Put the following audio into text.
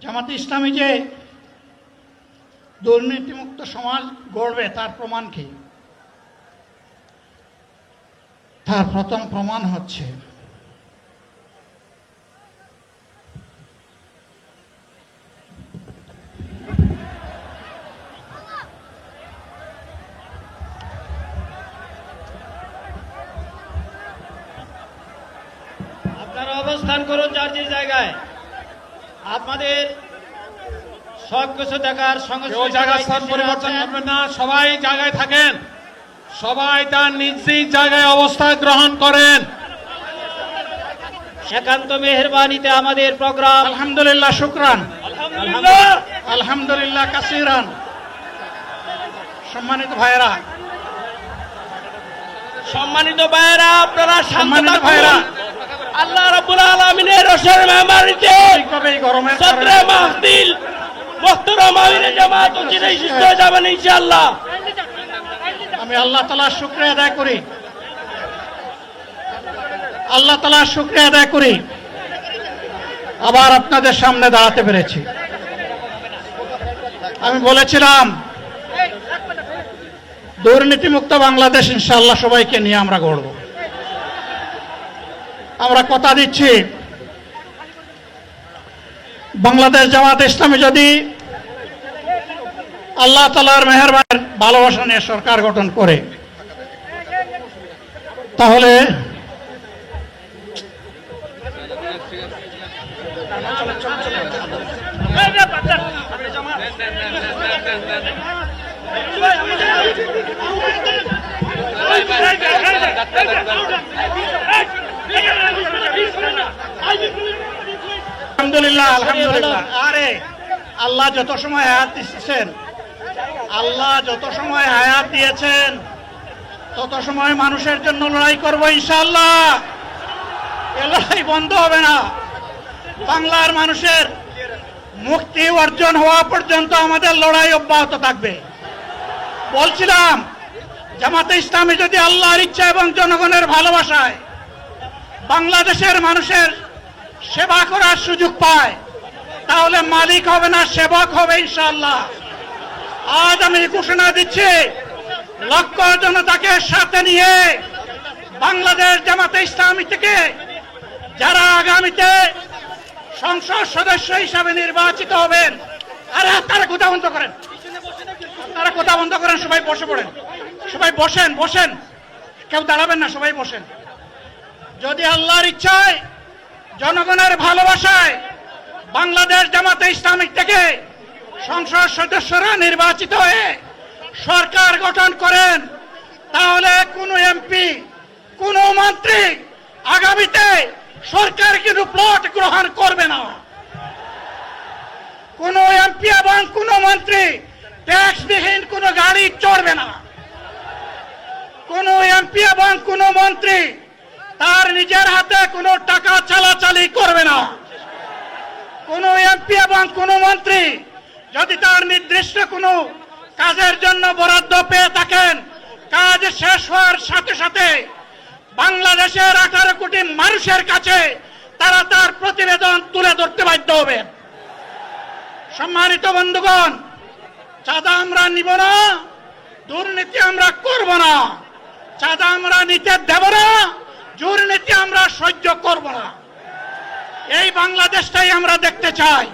জামাতে ইসলামী যে দুর্নীতিমুক্ত সমাজ গড়বে তার প্রমাণ কি? তার প্রথম প্রমাণ হচ্ছে আপনারা অবস্থান করুন যার যে জায়গায়। আপনাদের সব কিছু দেখার সঙ্গে কেউ জায়গার স্থান পরিবর্তন করবেন না, সবাই জায়গায় থাকেন, সবাই তার নিজ নিজ জায়গায় অবস্থান গ্রহণ করেন। একান্ত মেহেরবানিতে আমাদের প্রোগ্রাম। আলহামদুলিল্লাহ, শুকরান, আলহামদুলিল্লাহ, আলহামদুলিল্লাহ কাসিরান। সম্মানিত ভাইয়েরা, সম্মানিত ভাইয়েরা, আপনারা সম্মানিত ভাইয়েরা, আল্লাহ রাব্বুল আলামিনের রসের মেহমানিতে ঠিকভাবে এই গরমের সদরে মাহফিল মুহতারাম আমিরে জামাত ও চিরাই সুস্থ হয়ে যাবেন ইনশাআল্লাহ। আমি আল্লাহ তাআলার শুকরিয়া আদায় করি, আল্লাহ তাআলার শুকরিয়া আদায় করি আবার আপনাদের সামনে দাঁড়াতে পেরেছি। আমি বলেছিলাম দুর্নীতিমুক্ত বাংলাদেশ ইনশাআল্লাহ সবাইকে নিয়ে আমরা গড়ব। আমরা কথা দিচ্ছি, বাংলাদেশ জামাত ইসলামী যদি আল্লাহ তাআলার মেহেরবানির ভালোবাসা নিয়ে সরকার গঠন করে, তাহলে আলহামদুলিল্লাহ, আলহামদুলিল্লাহ। আরে আল্লাহ যত সময় হায়াত দিয়েছেন, আল্লাহ যত সময় হায়াত দিয়েছেন তত সময় মানুষের জন্য লড়াই করবো ইনশাআল্লাহ। এ লড়াই বন্ধ হবে না। বাংলার মানুষের মুক্তি অর্জন হওয়া পর্যন্ত আমাদের লড়াই অব্যাহত থাকবে। বলছিলাম, জামাতে ইসলামী যদি আল্লাহর ইচ্ছা এবং জনগণের ভালোবাসায় বাংলাদেশের মানুষের সেবা করার সুযোগ পায়, তাহলে মালিক হবে না, সেবক হবে ইনশাআল্লাহ। আজ আমি ঘোষণা দিচ্ছি, লক্ষ জনতাকে সাথে নিয়ে বাংলাদেশ জামাতে ইসলামী থেকে যারা আগামীতে সংসদ সদস্য হিসাবে নির্বাচিত হবেন, আরে আপনারা কথা বন্ধ করেন, আপনারা কথা বন্ধ করেন, সবাই বসে পড়েন, সবাই বসেন, বসেন, কেউ দাঁড়াবেন না, সবাই বসেন। যদি আল্লাহর ইচ্ছায় জনগণের ভালোবাসায় বাংলাদেশ জামাতে ইসলামী থেকে সংসদ সদস্যরা নির্বাচিত হয়ে সরকার গঠন করেন, তাহলে কোনো এমপি, কোনো মন্ত্রী আগামীতে সরকার কিন্তু প্লট গ্রহণ করবে না। কোনো এমপি এবং কোনো মন্ত্রী ট্যাক্সবিহীন কোনো গাড়ি চড়বে না। কোনো এমপি এবং কোনো মন্ত্রী তার নিজের হাতে কোনো টাকা চালাচালি করবে না। কোনো এমপি এবং কোনো মন্ত্রী যদি তার নির্দিষ্ট কোনো কাজের জন্য বরাদ্দ পেয়ে থাকেন, কাজ শেষ হওয়ার সাথে সাথে বাংলাদেশের 18 কোটি মানুষের কাছে তারা তার প্রতিবেদন তুলে ধরতে বাধ্য হবে। সম্মানিত বন্ধুগণ, চাঁদা আমরা নিব না, দুর্নীতি আমরা করব না। চাঁদা আমরা নিতে দেব না, দুর্নীতি আমরা সহ্য করব না। এই বাংলাদেশটাই আমরা দেখতে চাই।